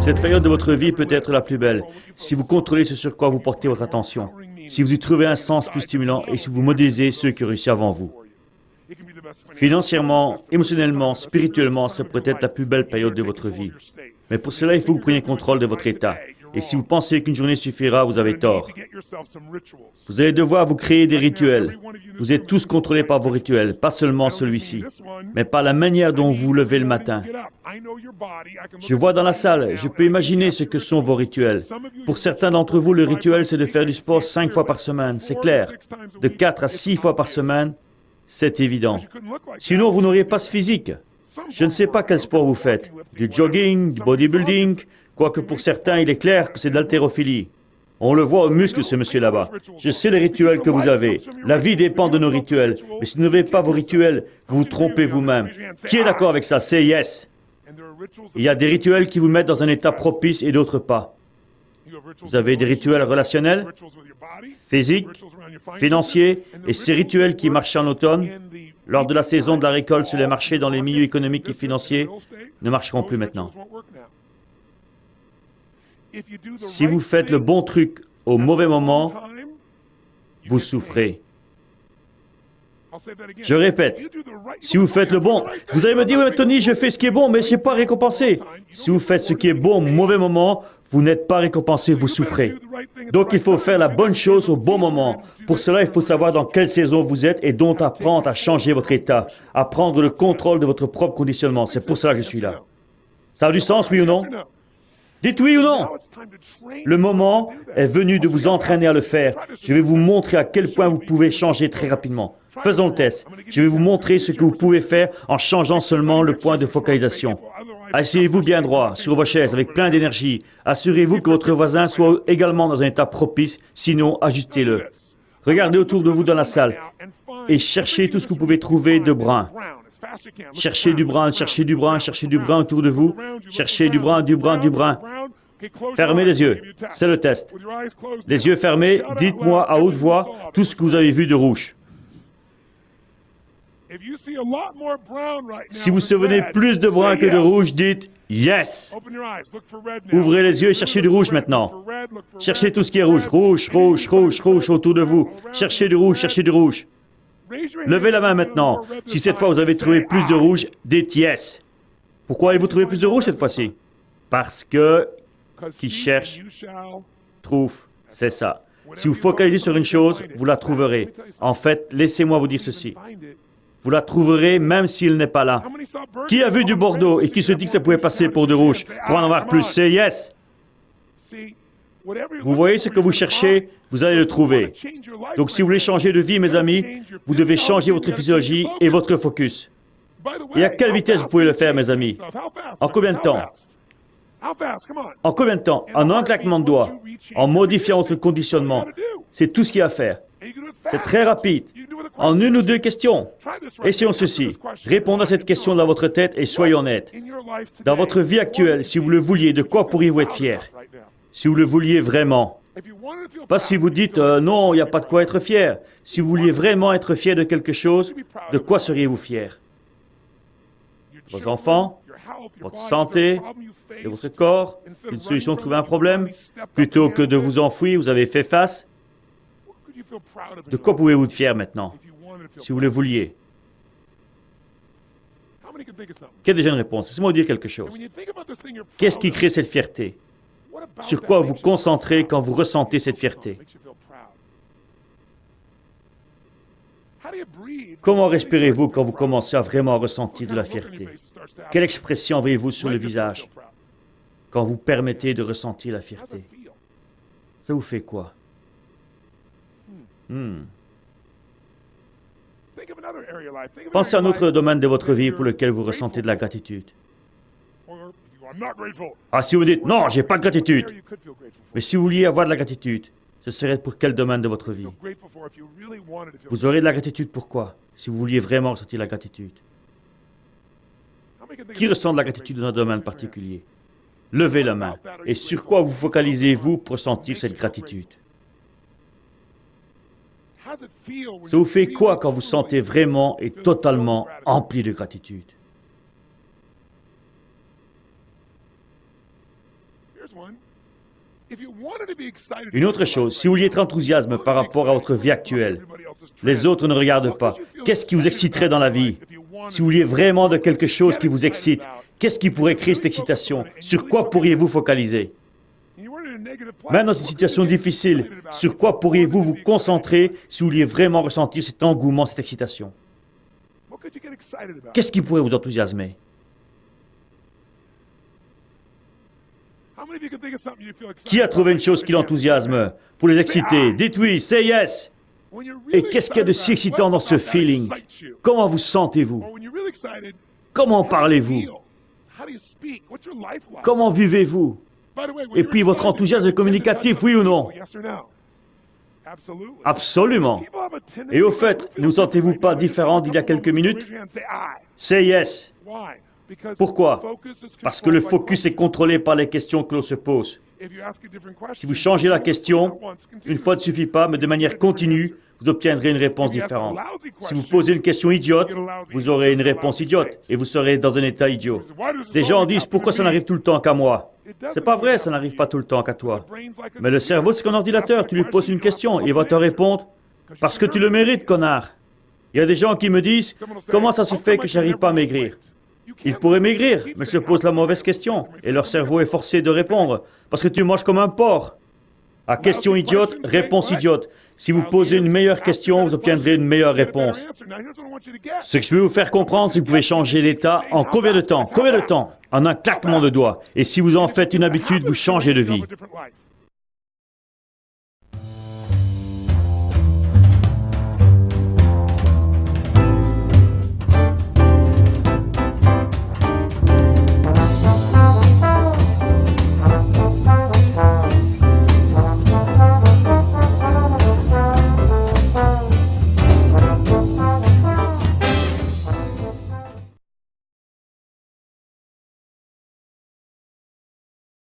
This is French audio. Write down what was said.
Cette période de votre vie peut être la plus belle si vous contrôlez ce sur quoi vous portez votre attention, si vous y trouvez un sens plus stimulant et si vous modélisez ceux qui ont réussi avant vous. Financièrement, émotionnellement, spirituellement, ça peut être la plus belle période de votre vie. Mais pour cela, il faut que vous preniez contrôle de votre état. Et si vous pensez qu'une journée suffira, vous avez tort. Vous allez devoir vous créer des rituels. Vous êtes tous contrôlés par vos rituels, pas seulement celui-ci, mais par la manière dont vous vous levez le matin. Je vois dans la salle, je peux imaginer ce que sont vos rituels. Pour certains d'entre vous, le rituel, c'est de faire du sport 5 fois par semaine, c'est clair. De 4 à 6 fois par semaine, c'est évident. Sinon, vous n'auriez pas ce physique. Je ne sais pas quel sport vous faites. Du jogging, du bodybuilding, quoique pour certains, il est clair que c'est de l'haltérophilie. On le voit aux muscles, ce monsieur là-bas. Je sais les rituels que vous avez. La vie dépend de nos rituels. Mais si vous n'avez pas vos rituels, vous vous trompez vous-même. Qui est d'accord avec ça? C'est yes. Il y a des rituels qui vous mettent dans un état propice et d'autres pas. Vous avez des rituels relationnels, physiques, financiers, et ces rituels qui marchaient en automne, lors de la saison de la récolte sur les marchés dans les milieux économiques et financiers, ne marcheront plus maintenant. Si vous faites le bon truc au mauvais moment, vous souffrez. Je répète, si vous faites le bon, vous allez me dire, oui, Tony, je fais ce qui est bon, mais je n'ai pas récompensé. Si vous faites ce qui est bon au mauvais moment, vous n'êtes pas récompensé, vous souffrez. Donc il faut faire la bonne chose au bon moment. Pour cela, il faut savoir dans quelle saison vous êtes et donc apprendre à changer votre état, à prendre le contrôle de votre propre conditionnement. C'est pour cela que je suis là. Ça a du sens, oui ou non? Dites oui ou non? Le moment est venu de vous entraîner à le faire. Je vais vous montrer à quel point vous pouvez changer très rapidement. Faisons le test. Je vais vous montrer ce que vous pouvez faire en changeant seulement le point de focalisation. Asseyez-vous bien droit sur vos chaises avec plein d'énergie. Assurez-vous que votre voisin soit également dans un état propice, sinon ajustez-le. Regardez autour de vous dans la salle et cherchez tout ce que vous pouvez trouver de brun. Cherchez du brun, cherchez du brun, cherchez du brun autour de vous. Cherchez du brun, du brun, du brun. Fermez les yeux. C'est le test. Les yeux fermés, dites-moi à haute voix tout ce que vous avez vu de rouge. Si vous souvenez plus de brun que de rouge, dites « Yes ». Ouvrez les yeux et cherchez du rouge maintenant. Cherchez tout ce qui est rouge. Rouge, rouge, rouge, rouge autour de vous. Cherchez du rouge, cherchez du rouge. Levez la main maintenant. Si cette fois vous avez trouvé plus de rouge, dites « Yes ». Pourquoi avez-vous trouvé plus de rouge cette fois-ci? Parce que qui cherche, trouve, c'est ça. Si vous focalisez sur une chose, vous la trouverez. En fait, laissez-moi vous dire ceci. Vous la trouverez même s'il n'est pas là. Qui a vu du Bordeaux et qui se dit que ça pouvait passer pour du rouge? Pour en avoir plus, c'est yes. Vous voyez ce que vous cherchez, vous allez le trouver. Donc si vous voulez changer de vie, mes amis, vous devez changer votre physiologie et votre focus. Et à quelle vitesse vous pouvez le faire, mes amis? En combien de temps? En combien de temps? En un claquement de doigts, en modifiant votre conditionnement. C'est tout ce qu'il y a à faire. C'est très rapide. En une ou deux questions. Essayons ceci. Répondez à cette question dans votre tête et soyez honnête. Dans votre vie actuelle, si vous le vouliez, de quoi pourriez-vous être fier? Si vous le vouliez vraiment. Pas si vous dites non, il n'y a pas de quoi être fier. Si vous vouliez vraiment être fier de quelque chose, de quoi seriez-vous fier? Vos enfants, votre santé, de votre corps, une solution de trouver un problème, plutôt que de vous enfuir, vous avez fait face. De quoi pouvez-vous être fier maintenant, si vous le vouliez? Qui a déjà une réponse? Laissez-moi vous dire quelque chose. Qu'est-ce qui crée cette fierté? Sur quoi vous concentrez quand vous ressentez cette fierté? Comment respirez-vous quand vous commencez à vraiment ressentir de la fierté? Quelle expression avez-vous sur le visage quand vous permettez de ressentir la fierté? Ça vous fait quoi? Pensez à un autre domaine de votre vie pour lequel vous ressentez de la gratitude. Ah, si vous dites, non, j'ai pas de gratitude. Mais si vous vouliez avoir de la gratitude, ce serait pour quel domaine de votre vie? Vous aurez de la gratitude pourquoi? Si vous vouliez vraiment ressentir la gratitude. Qui ressent de la gratitude dans un domaine particulier? Levez la main. Et sur quoi vous focalisez-vous pour ressentir cette gratitude? Ça vous fait quoi quand vous sentez vraiment et totalement empli de gratitude? Une autre chose, si vous vouliez être enthousiasme par rapport à votre vie actuelle, les autres ne regardent pas. Qu'est-ce qui vous exciterait dans la vie? Si vous vouliez vraiment de quelque chose qui vous excite, qu'est-ce qui pourrait créer cette excitation? Sur quoi pourriez-vous focaliser? Même dans une situation difficile, sur quoi pourriez-vous vous concentrer si vous vouliez vraiment ressentir cet engouement, cette excitation? Qu'est-ce qui pourrait vous enthousiasmer? Qui a trouvé une chose qui l'enthousiasme pour les exciter? Dites oui, say yes! Et qu'est-ce qu'il y a de si excitant dans ce feeling? Comment vous sentez-vous? Comment parlez-vous? Comment vivez-vous? Et puis votre enthousiasme est communicatif, oui ou non? Absolument. Et au fait, ne vous sentez-vous pas différent d'il y a quelques minutes? Say yes. Pourquoi? Parce que le focus est contrôlé par les questions que l'on se pose. Si vous changez la question, une fois ne suffit pas, mais de manière continue, vous obtiendrez une réponse différente. Si vous posez une question idiote, vous aurez une réponse idiote et vous serez dans un état idiot. Des gens disent, pourquoi ça n'arrive tout le temps qu'à moi? C'est pas vrai, ça n'arrive pas tout le temps qu'à toi. Mais le cerveau, c'est comme un ordinateur. Tu lui poses une question et il va te répondre, parce que tu le mérites, connard. Il y a des gens qui me disent, comment ça se fait que j'arrive pas à maigrir? Ils pourraient maigrir, mais se posent la mauvaise question et leur cerveau est forcé de répondre, parce que tu manges comme un porc. À question idiote, réponse idiote. Si vous posez une meilleure question, vous obtiendrez une meilleure réponse. Ce que je veux vous faire comprendre, c'est que vous pouvez changer l'état en combien de temps? En un claquement de doigts. Et si vous en faites une habitude, vous changez de vie.